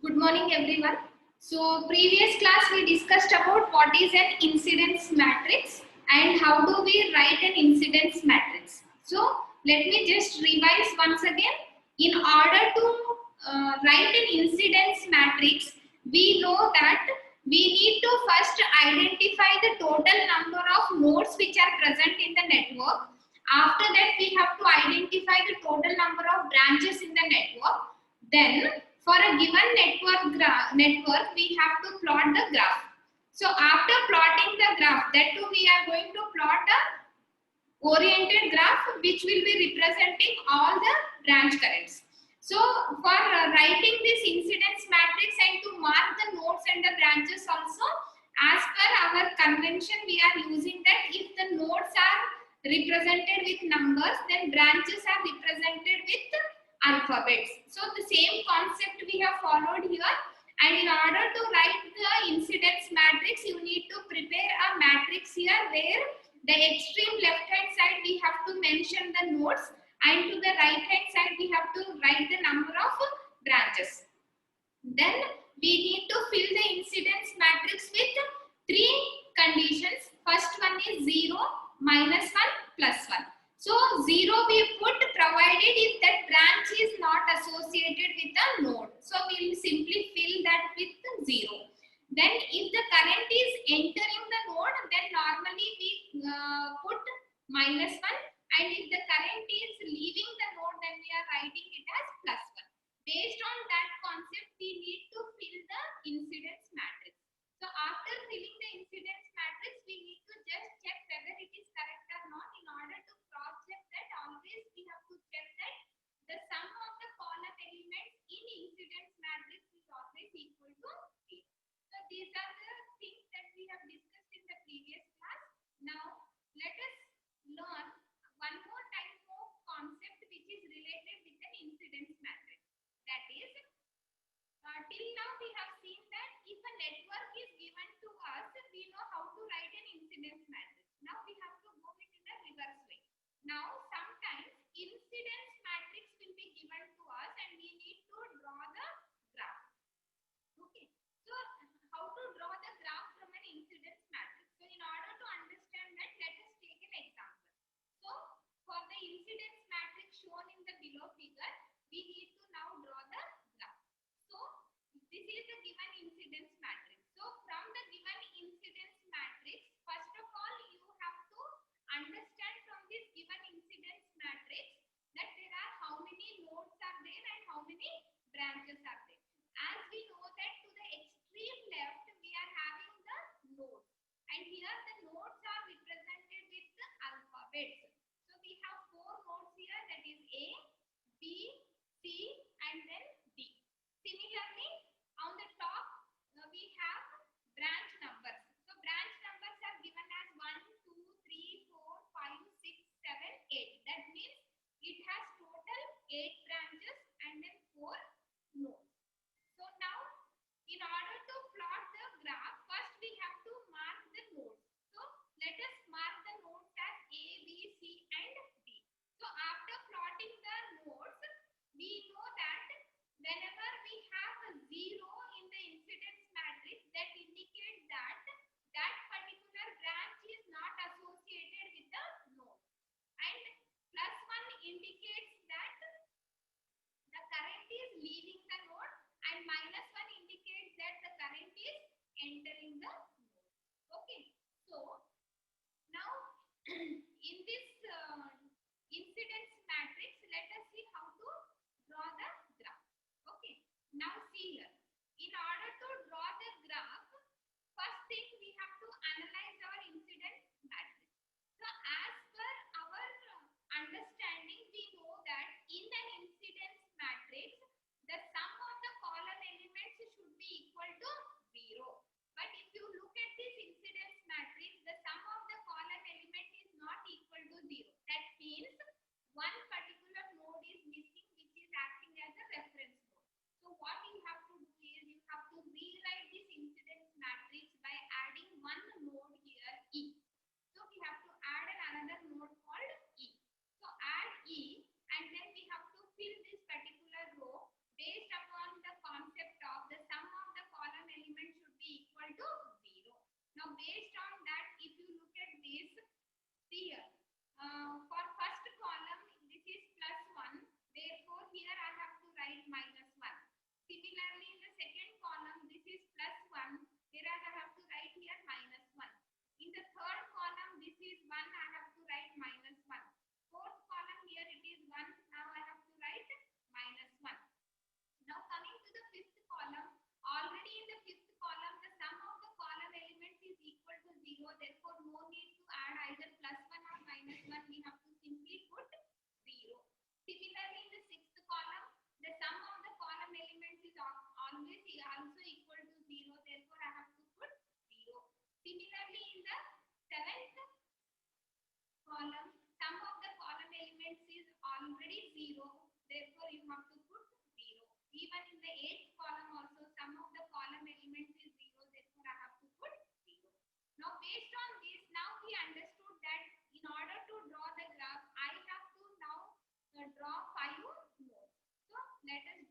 Good morning everyone. So previous class we discussed about what is an incidence matrix and how do we write an incidence matrix. So let me just revise once again. In order to write an incidence matrix, we know that we need to first identify the total number of nodes which are present in the network. After that we have to identify the total number of branches in the network. Then for a given network, we have to plot the graph. So after plotting the graph, that too we are going to plot a oriented graph which will be representing all the branch currents. So for writing this incidence matrix and to mark the nodes and the branches also, as per our convention, we are using that if the nodes are represented with numbers, then branches are represented with alphabets. So the same concept we have followed here, and in order to write the incidence matrix, you need to prepare a matrix here where the extreme left hand side we have to mention the nodes and to the right hand side we have to write the number of branches. Then we need to fill the incidence matrix with three conditions. First one is 0, -1, +1. So 0 we put provided if that branch is not associated with a node. So we will simply fill that with 0. Then if the current is entering the node, then normally we put -1, and if the current is leaving the node, then we are writing it as +1. Based on that concept, we need to fill the incidence matrix. So after filling the incidence matrix, we need to just check whether it is correct or not. In order to cross check that, always we have to check that the sum of the column elements in incidence matrix is always equal to 8. So these are the things that we have discussed in the previous class. Now let us learn one more type of concept which is related with an incidence matrix. That is, till now we have seen that if a network is given to us, we know how to write an incidence matrix. Now we have to go it in a reverse way. Now sometimes incidence matrix will be given to us and we need to draw the graph. Okay, so how to draw the graph from an incidence matrix? So in order to understand that, let us take an example. So for the incidence matrix shown in the below figure, we need to now draw the graph. So this is the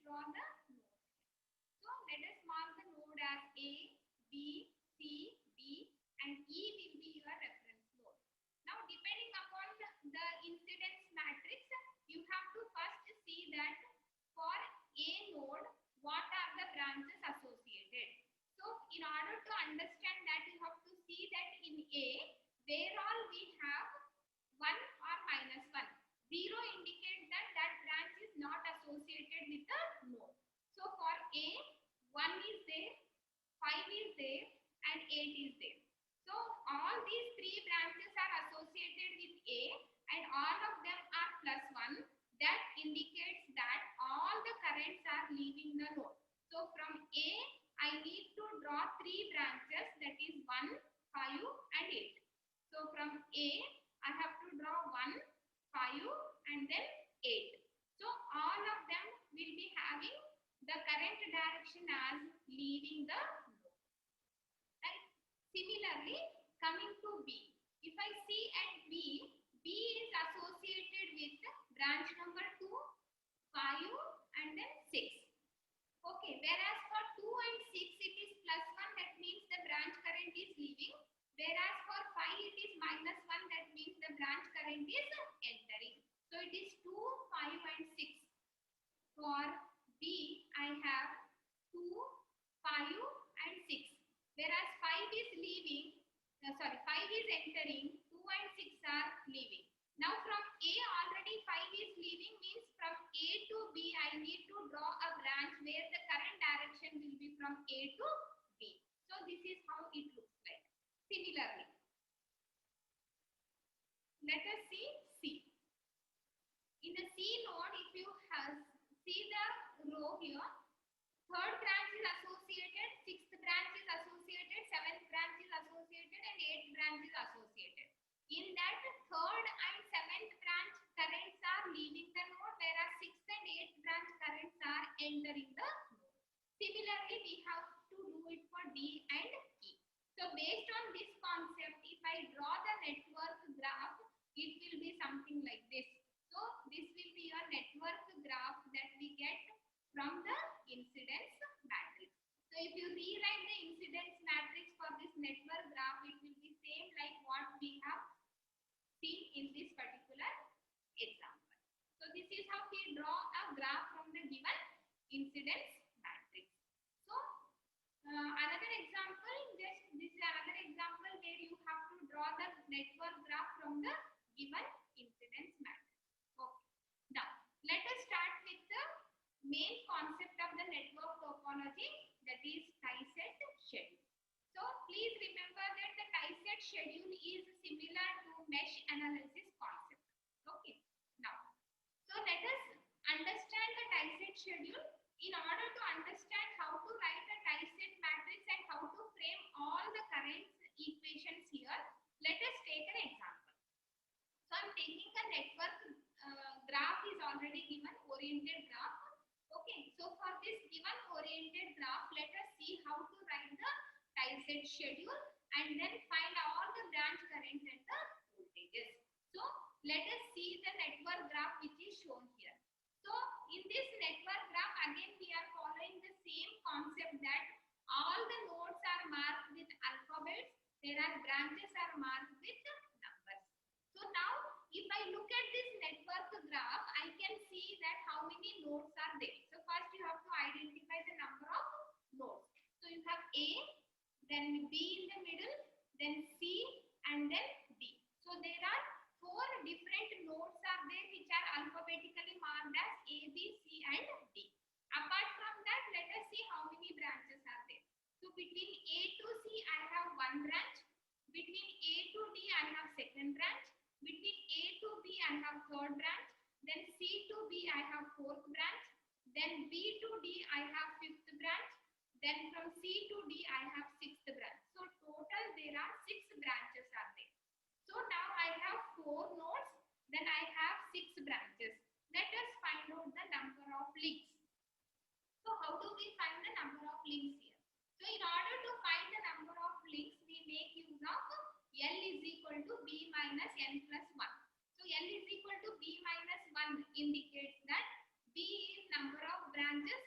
draw the node. So let us mark the node as A, B, C, D, and E will be your reference node. Now depending upon the incidence matrix, you have to first see that for A node, what are the branches associated. So in order to understand that, you have to see that in A, where all we have 1 or minus 1. 0 indicates that that branch is not associated with the node. So for A, 1 is there, 5 is there, and 8 is there. So all these 3 branches are associated with A and all of them are plus 1. That indicates that all the currents are leaving the node. So from A, I need to draw 3 branches, that is 1, 5 and 8. So from A, I have to draw 1, 5 and then 8. So all of them will be having the current direction as leaving the node. Right? Similarly, coming to B. If I see at B, B is associated with branch number 2, 5 and then 6. Okay, whereas for 2 and 6 it is plus 1, that means the branch current is leaving. Whereas for 5 it is minus 1, that means the branch current is entering. So it is 2, 5 and 6. For B, I have 2, 5 and 6. Whereas 5 is leaving, 5 is entering, 2 and 6 are leaving. Now from A, already 5 is leaving, means from A to B, I need to draw a branch where the current direction will be from A to B. So this is how it looks like. Similarly, let us see C. In the C node, if you see the row here, third branch is associated, sixth branch is associated, seventh branch is associated, and eighth branch is associated. In that, third and seventh branch currents are leaving the node, whereas sixth and eighth branch currents are entering the node. Similarly, we have to do it for D and E. So based on this concept, if I draw the network graph, it will be something like this. So this will be your network graph that we get from the incidence matrix. So if you rewrite the incidence matrix for this network graph, it will be same like what we have seen in this particular example. So this is how we draw a graph from the given incidence matrix. So another example, this is another example where you have to draw the network graph from the given incidence matrix. Okay. Now let us start with the main concept of the network topology, that is tie-set schedule. So please remember that the tie-set schedule is similar to mesh analysis concept. Okay. Now, so let us understand the tie-set schedule. In order to understand how to write a tie-set matrix and how to frame all the current equations here, let us take an example. So I am taking a network graph is already given, oriented graph. Okay, so for this given oriented graph, let us see how to write the tie-set schedule and then find all the branch currents and the voltages. So let us see the network graph which is shown here. So in this network graph, again we are following the same concept that all the nodes are marked with alphabets, whereas branches are marked with numbers. So now if I look at this network graph, I can see that how many nodes are there. So first you have to identify the number of nodes. So you have A, then B in the middle, then C and then D. So there are 4 different nodes are there which are alphabetically marked as A, B, C and D. Apart from that, let us see how many branches are there. So between A to C I have 1 branch, between A to D I have second branch, between A to B I have third branch, then C to B I have fourth branch, then B to D I have fifth branch, then from C to D I have sixth branch. So total there are 6 branches are there. So now I have 4 nodes, then I have 6 branches. Let us find out the number of links. So how do we find the number of links here? So in order to find the number of links, we make use of L is equal to B minus N plus 1. So L is equal to B minus 1 indicates that B is number of branches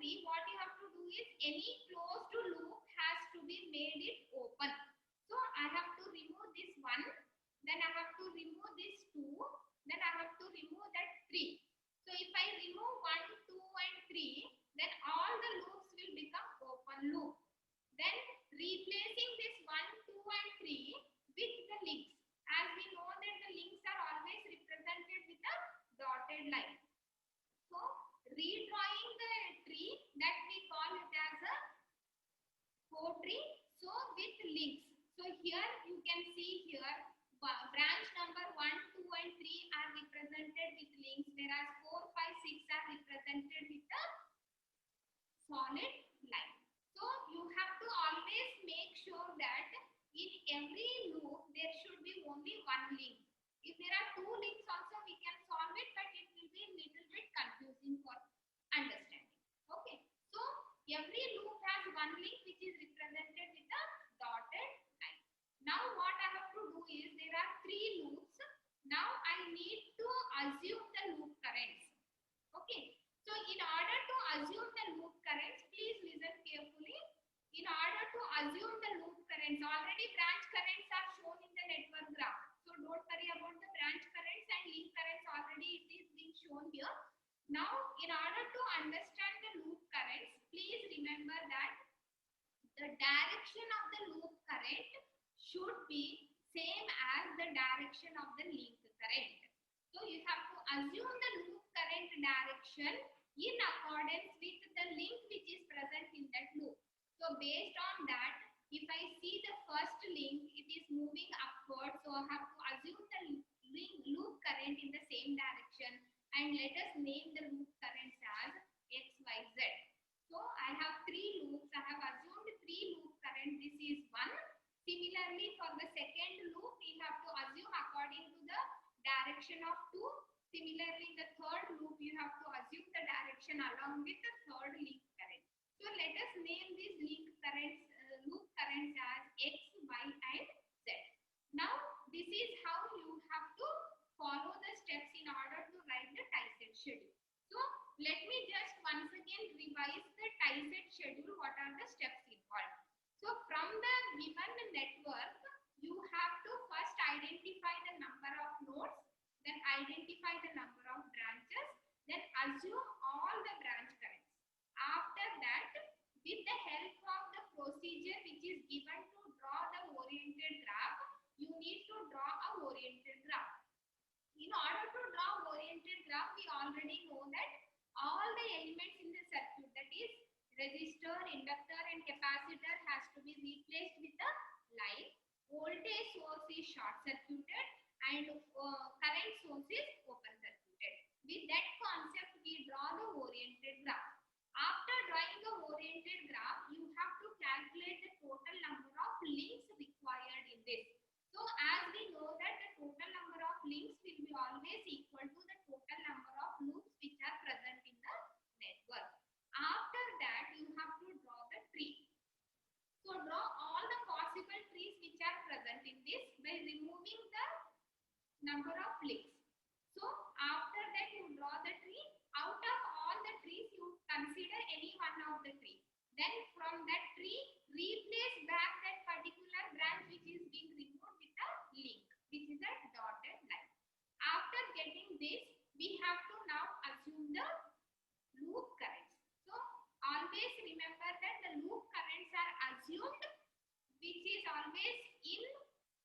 3, what you have to do is any closed loop has to be made it open. So I have to remove this 1, then I have to remove this 2, then I have to remove that 3. So if I remove 1, 2 and 3, then all the loops will become open loop. Then replacing this 1, 2 and 3 with the links. As we know that the links are always represented with a dotted line. So redrawing the tree, that we call it as a tree. So with links. So here you can see here branch number 1, 2 and 3 are represented with links, whereas 4, 5, 6 are represented with a solid line. So you have to always make sure that in every loop there should be only one link. If there are 2 links also we can solve it, but it will be a little bit confusing for understanding. Okay. So every loop has one link which is represented with a dotted line. Now what I have to do is there are 3 loops. Now I need to assume the loop currents. Okay. So in order to assume the loop currents, please listen carefully. In order to assume the loop currents, already branch currents are shown in the network graph. So don't worry about the branch currents and link currents, already it is being shown here. Now in order to understand the loop currents, please remember that the direction of the loop current should be same as the direction of the link current. So you have to assume the loop current direction in accordance with the link which is present in that loop. So based on that, if I see the first link, it is moving upward, so I have to assume the loop current in the same direction, and let us name the loop currents as X, Y, Z. So I have 3 loops. I have assumed 3 loop current. This is 1. Similarly, for the second loop, we have to assume according to the direction of 2. Similarly, the third loop, you have to assume the direction along with the third link current. So let us name these link currents, loop currents as X, Y, and Z. Now, this is how you have to follow the steps in order to write the tie-set schedule. So let me just once again revise the tie-set schedule. What are the steps involved? So from the given network, you have to first identify the number of nodes, then identify the number of branches, then assume all the branch currents. After that, with the help of the procedure which is given to draw the oriented graph, you need to draw a oriented graph. In order to draw oriented graph, we already know that all the elements in the circuit, that is resistor, inductor and capacitor, has to be replaced with a line. Voltage source is short circuited and current source is open circuited. With that concept, we draw the oriented graph. After drawing the oriented graph, you have to calculate the total number of links required in this. So as we know that the total number of links will be always equal to the total number of loops which are present in the network. After that, you have to draw the tree. So draw all the possible trees which are present in this by removing the number of links. So after that, you draw the tree. Out of all the trees, you consider any one of the tree. Then from that tree, replace back that particular branch which is being removed with a link, which is a dotted line. After getting this, we have to now assume the loop currents. So always remember that the loop currents are assumed, which is always in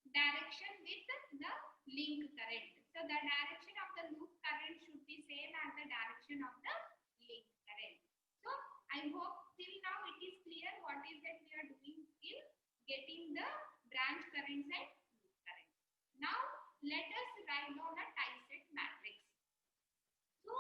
direction with the link current. So the direction of the loop current should be same as the direction of the link current. So I hope till now it is clear what is that we are doing in getting the branch currents and loop currents. Now let us write down a tie-set matrix. So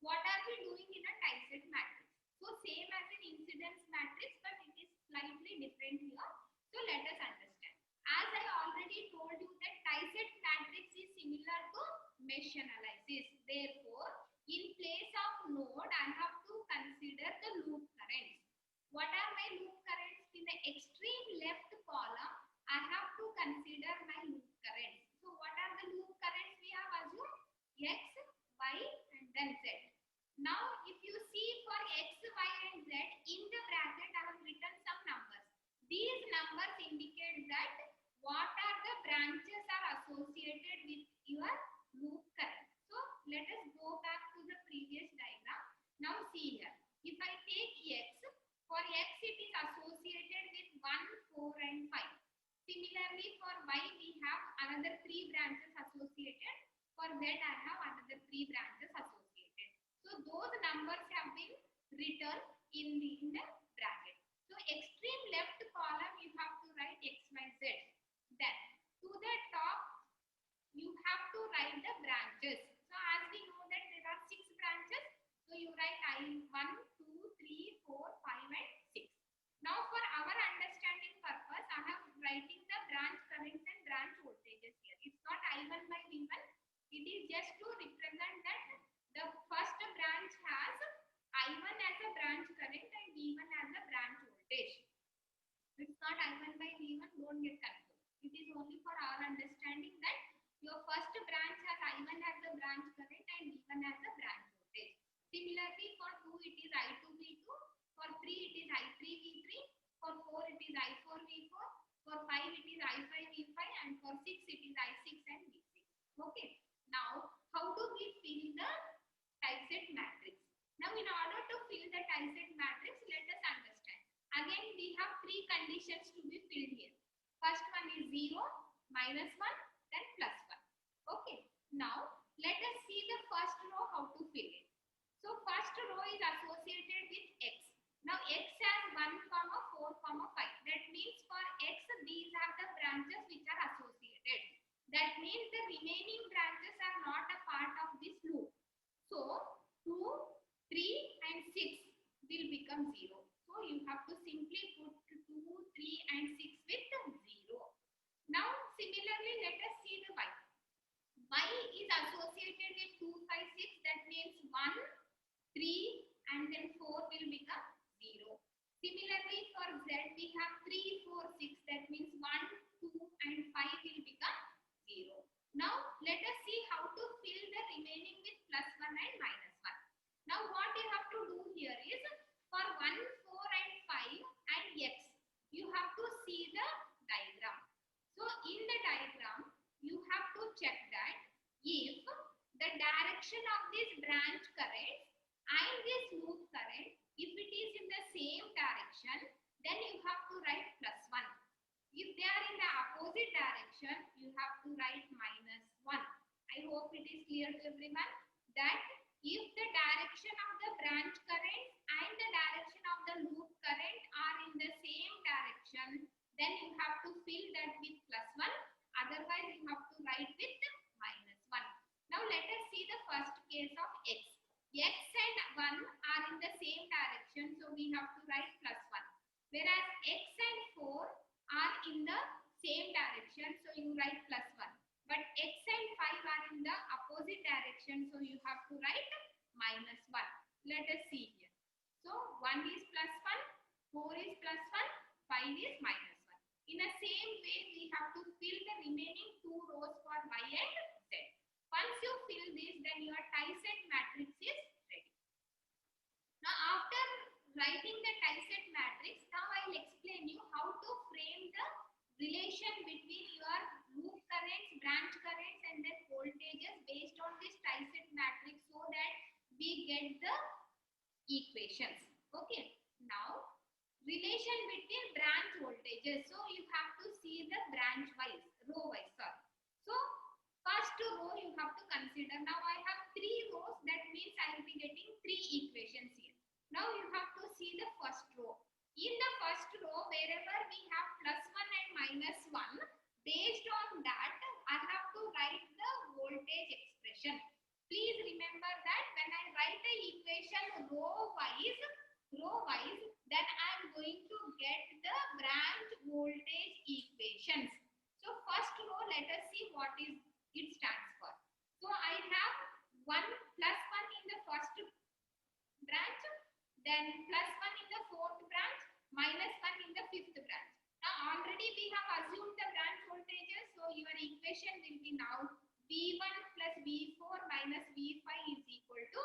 what are we doing in a tie-set matrix? So same as an incidence matrix, but it is slightly different here. So let us understand. As I already told you that tie-set matrix is similar to mesh analysis. Therefore, in place of node, I have to consider the loop currents. What are my loop currents? In the extreme left column, I have to consider my loop currents. So what are the loop currents we have assumed? X, Y and then Z. Now if you see for X, Y and Z, numbers indicate that what are the branches are associated with your loop current. So let us go back to the previous diagram. Now see here. If I take X, for X it is associated with 1, 4 and 5. Similarly for Y we have another 3 branches associated. For Z I have another 3 branches associated. So those numbers have been written in the bracket. So extreme left column you have to write X, Y, Z. Then to the top you have to write the branches. So as we know that there are 6 branches. So you write I1, 2, 3, 4, 5 and 6. Now for our understanding purpose, I am writing the branch currents and branch voltages here. It's not I1 by V1. It is just to represent that the first branch has I1 as a branch current and V1 as a branch voltage. It's not I1 by V1, don't get confused. It is only for our understanding that your first branch has I1 as a branch current and V1 as a branch voltage. Similarly for 2 it is I2 V2, for 3 it is I3 V3, for 4 it is I4 V4, for 5 it is I5 V5 and for 6 it is I6 and V6. Okay. Now how do we fill the typeset matrix? Now in order to fill the typeset matrix, let us understand. Again we have 3 conditions to be filled here. First one is 0, minus 1, then plus 1. Okay. Now let us see the first row how to fill it. So first row is associated with X. Now X has 1, 4, 5. That means for X these are the branches which are associated. That means the remaining branches are not a part of this loop. So 2, 3 and 6 will become 0. So you have to simply put 2, 3 and 6 with 0. Now similarly let us see the Y. Y is associated with 2, 5, 6. That means 1, 3 and then 4 will become 0. Similarly for Z we have 3, 4, 6. That means 1, 2 and 5 will become 0. Now let us see how to fill the remaining with plus 1 and minus 1. Now what you have to do here is for 1, 4 and 5 and X, you have to see the diagram. So in the diagram, you have to check that if the direction of this branch current and this loop current, if it is in the same direction, then you have to write plus 1. If they are in the opposite direction, you have to write minus 1. I hope it is clear to everyone that if the direction of the branch current and the direction of the loop current are in the same direction, then you have to fill that with plus 1. Otherwise, you have to write with minus 1. Now, let us see the first case of X. X and 1 are in the same direction, so we have to write plus 1. Whereas X and 4 are in the same direction, so you write plus 1. But X and 5 are in the opposite direction, so you have to write minus 1. Let us see here. So 1 is plus 1, 4 is plus 1, 5 is minus 1. In the same way, we have to fill the remaining 2 rows for Y and Z. Once you fill this, then your typeset matrix is ready. Now after writing the typeset matrix, now I will explain you how to frame the relation between your loop currents, branch currents and then voltages based on this typeset matrix so that we get the equations. Okay. Now relation between branch voltages. So you have to see the branch wise, row wise. So first row you have to consider. Now I have 3 rows. That means I will be getting 3 equations here. Now you have to see the first row. In the first row, wherever we have plus 1 and minus 1, based on that, I have to write the voltage expression. Please remember that when I write the equation row wise, then I am going to get the branch voltage equations. So first row, let us see what is it stands for. So I have 1 plus 1 in the first branch, then plus 1 in the 4th branch, minus 1 in the 5th branch. Now already we have assumed the branch voltages, so your equation will be now V1 plus V4 minus V5 is equal to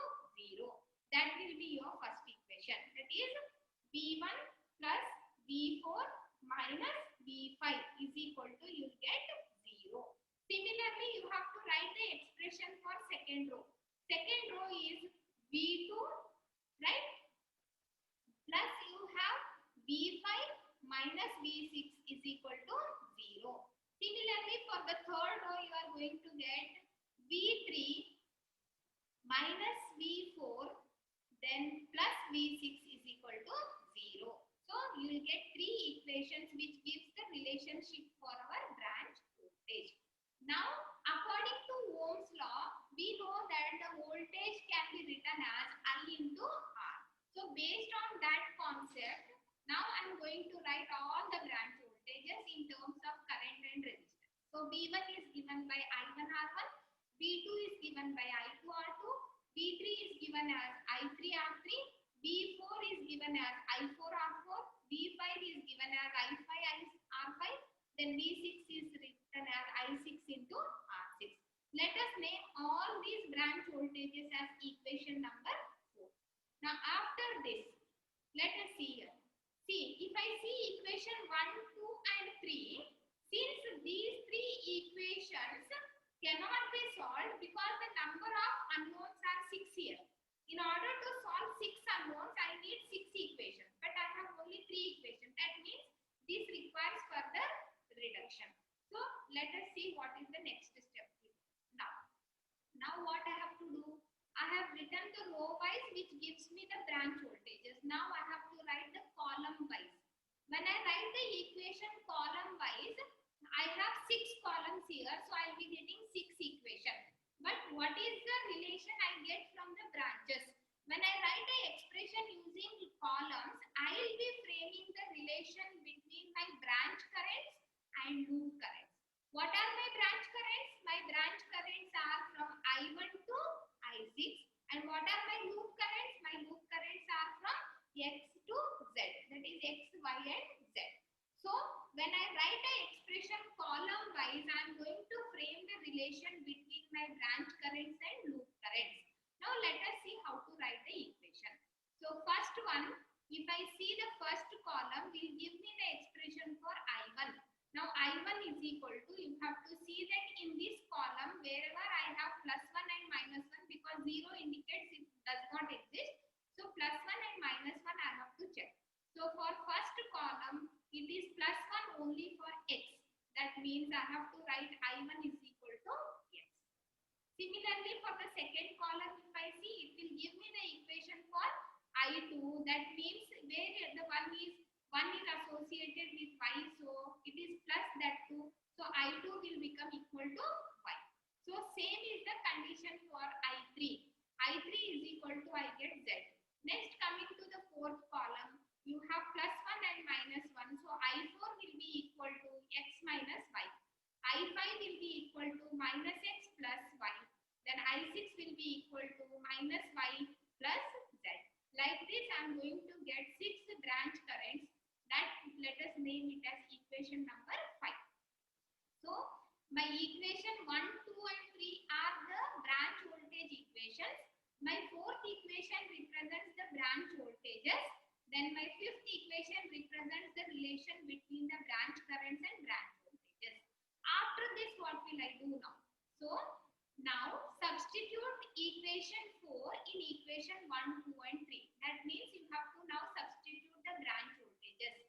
0. That will be your first equation. That is V1 plus V4 minus V5 is equal to, you will get 0. Similarly, you have to write the expression for second row. Second row is V2, right? Plus you have V5 minus V6 is equal to 0. Similarly, for the third row, you are going to get V3 minus V4, then plus V6 is equal to 0. So you will get three equations which gives the relationship for our branch voltage. Now, according to Ohm's law, we know that the voltage can be written as I into R. So based on that concept, now I am going to write all the branch voltages in terms of current and resistance. So V1 is given by I1 R1, V2 is given by I2 R2, V3 is given as I3 R3, V4 is given as I4 R4, V5 is given as I5 R5, then V6 is written as I6 into R6. Let us name all these branch voltages as equation number 4. Now after this, let us see here. See, if I see equation 1, 2 and 3, since these three equations cannot be solved because the number of unknowns are 6 here. In order to solve 6 unknowns, I need 6 equations, but I have only 3 equations. That means this requires further reduction. So let us see what is the next step. Now what I have to do? I have written the row wise which gives me the branch voltages. Now I have to write the column wise. When I write the equation column wise, I have 6 columns here, so I will be getting 6 equations. But what is the relation I get from the branches? When I write the expression using columns, I will be framing the relation between my branch currents and loop currents. What are my branch currents? My branch currents are from I1 to I6. And what are my loop currents? My loop currents are from X to Z. That is X, Y and Z. So when I write the expression column wise, I am going to frame the relation between my branch currents and loop currents. Now let us see how to write the equation. So first one, if I see the first column, will give me the expression for I1. Now I1 is equal to, you have to see that in this column, wherever I have plus 1 and minus 1, because 0 indicates it does not exist. So plus 1 and minus 1 I have to check. So for first column, it is plus 1 only for X. That means I have to write I1 is equal to X. Similarly, for the second column, if I see, it will give me the equation for I2. That means where the 1 is associated with Y, so it is plus that 2. So I2 will become equal to Y. So same is the condition for I3. I3 is equal to, I get Z. Next, coming to the fourth column, you have plus 1 and minus 1. So I4 will be equal to X minus Y. I5 will be equal to minus X plus Y. Then I6 will be equal to minus Y plus Z. Like this, I am going to get 6 branch currents. That let us name it as equation number 5. So my equation 1, 2 and 3 are the branch voltage equations. My fourth equation represents the branch voltages. Then my fifth equation represents the relation between the branch currents and branch voltages. After this, what will I do now? So now substitute equation 4 in equation 1, 2 and 3. That means you have to now substitute the branch voltages.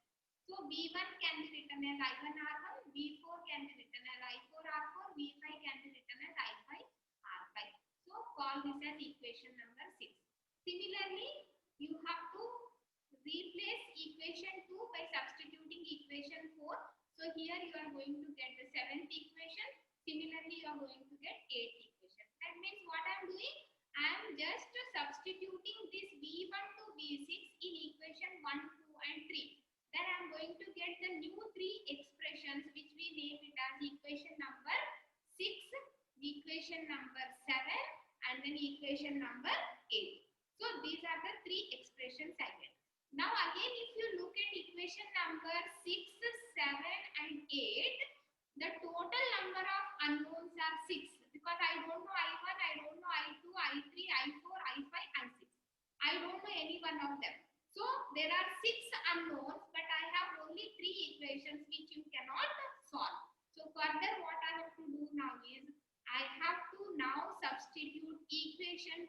So V1 can be written as I1 R1, V4 can be written as I4 R4, V5 can be written as I5 R5. So call this as equation number 6. Similarly, you have to replace equation 2 by substituting equation 4. So here you are going to get the 7th equation. Similarly, you are going to get 8th equation. That means what I am doing? I am just substituting this V1 to V6 in equation 1, 2 and 3. Then I am going to get the new 3 expressions which we name it as equation number 6, equation number 7 and then equation number 8. So these are the 3 expressions I get. Now again, if you look at equation number 6, 7 and 8, the total number of unknowns are 6 because I don't know I1, I don't know I2, I3, I4, I5 and 6. I don't know any one of them. So there are 6 unknowns, but I have only 3 equations which you solve. So further what I have to do now is I have to now substitute equation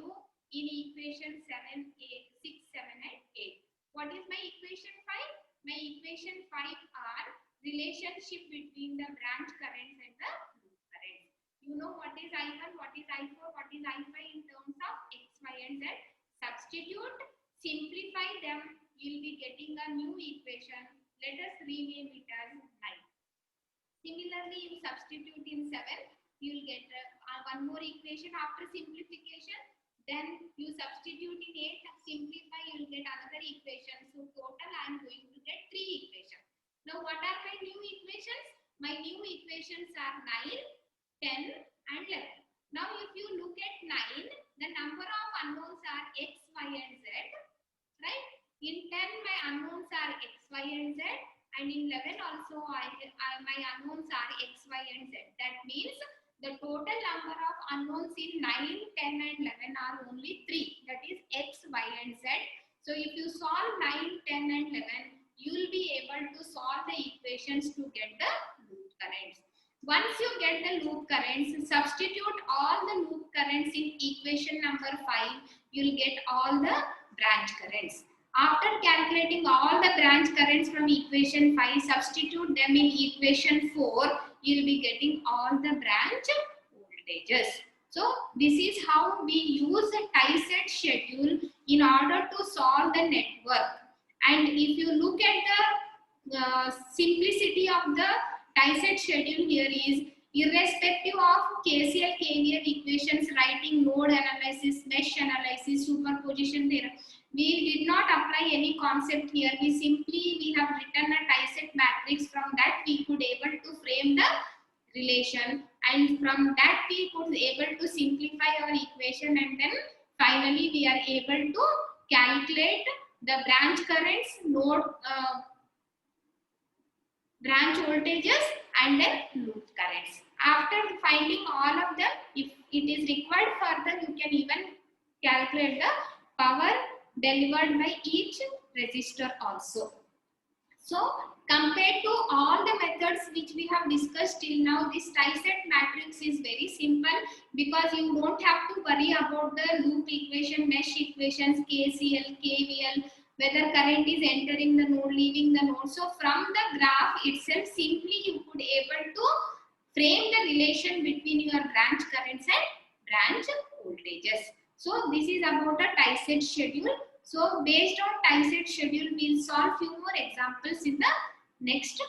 5 in equation 7, 8, 6, 7 and 8. What is my equation 5? My equation 5 are relationship between the branch currents and the loop currents. You know what is I1, what is I4, what is I5 in terms of X, Y and Z. Substitute, simplify them, you will be getting a new equation. Let us rename it as 9. Similarly, you substitute in 7, you will get one more equation after simplification. Then you substitute in 8, simplify, you will get another equation. So total I am going to get 3 equations. Now what are my new equations? My new equations are 9, 10 and 11. Now if you look at 9, the number of unknowns are X, Y and Z. Right? In 10 my unknowns are X, Y and Z. And in 11 also my unknowns are X, Y and Z. That means the total number of unknowns in 9, 10 and 11 are only 3. That is X, Y and Z. So if you solve 9, 10 and 11, you will be able to solve the equations to get the loop currents. Once you get the loop currents, substitute all the loop currents in equation number 5. You will get all the branch currents. After calculating all the branch currents from equation 5, substitute them in equation 4, you will be getting all the branch voltages. So this is how we use a tie-set schedule in order to solve the network. And if you look at the simplicity of the tie-set schedule here is, irrespective of KCL, KVL equations, writing node analysis, mesh analysis, superposition theorem, we did not apply any concept here. We have written a tie-set matrix. From that we could able to frame the relation, and from that we could able to simplify our equation, and then finally we are able to calculate the branch currents, node branch voltages and then loop currents. After finding all of them, if it is required further, you can even calculate the power delivered by each resistor also. So compared to all the methods which we have discussed till now, this tie-set matrix is very simple because you don't have to worry about the loop equation, mesh equations, KCL, KVL, whether current is entering the node, leaving the node. So from the graph itself, simply you could able to frame the relation between your branch currents and branch voltages. So this is about a tie-set schedule. So based on tie-set schedule, we will solve few more examples in the next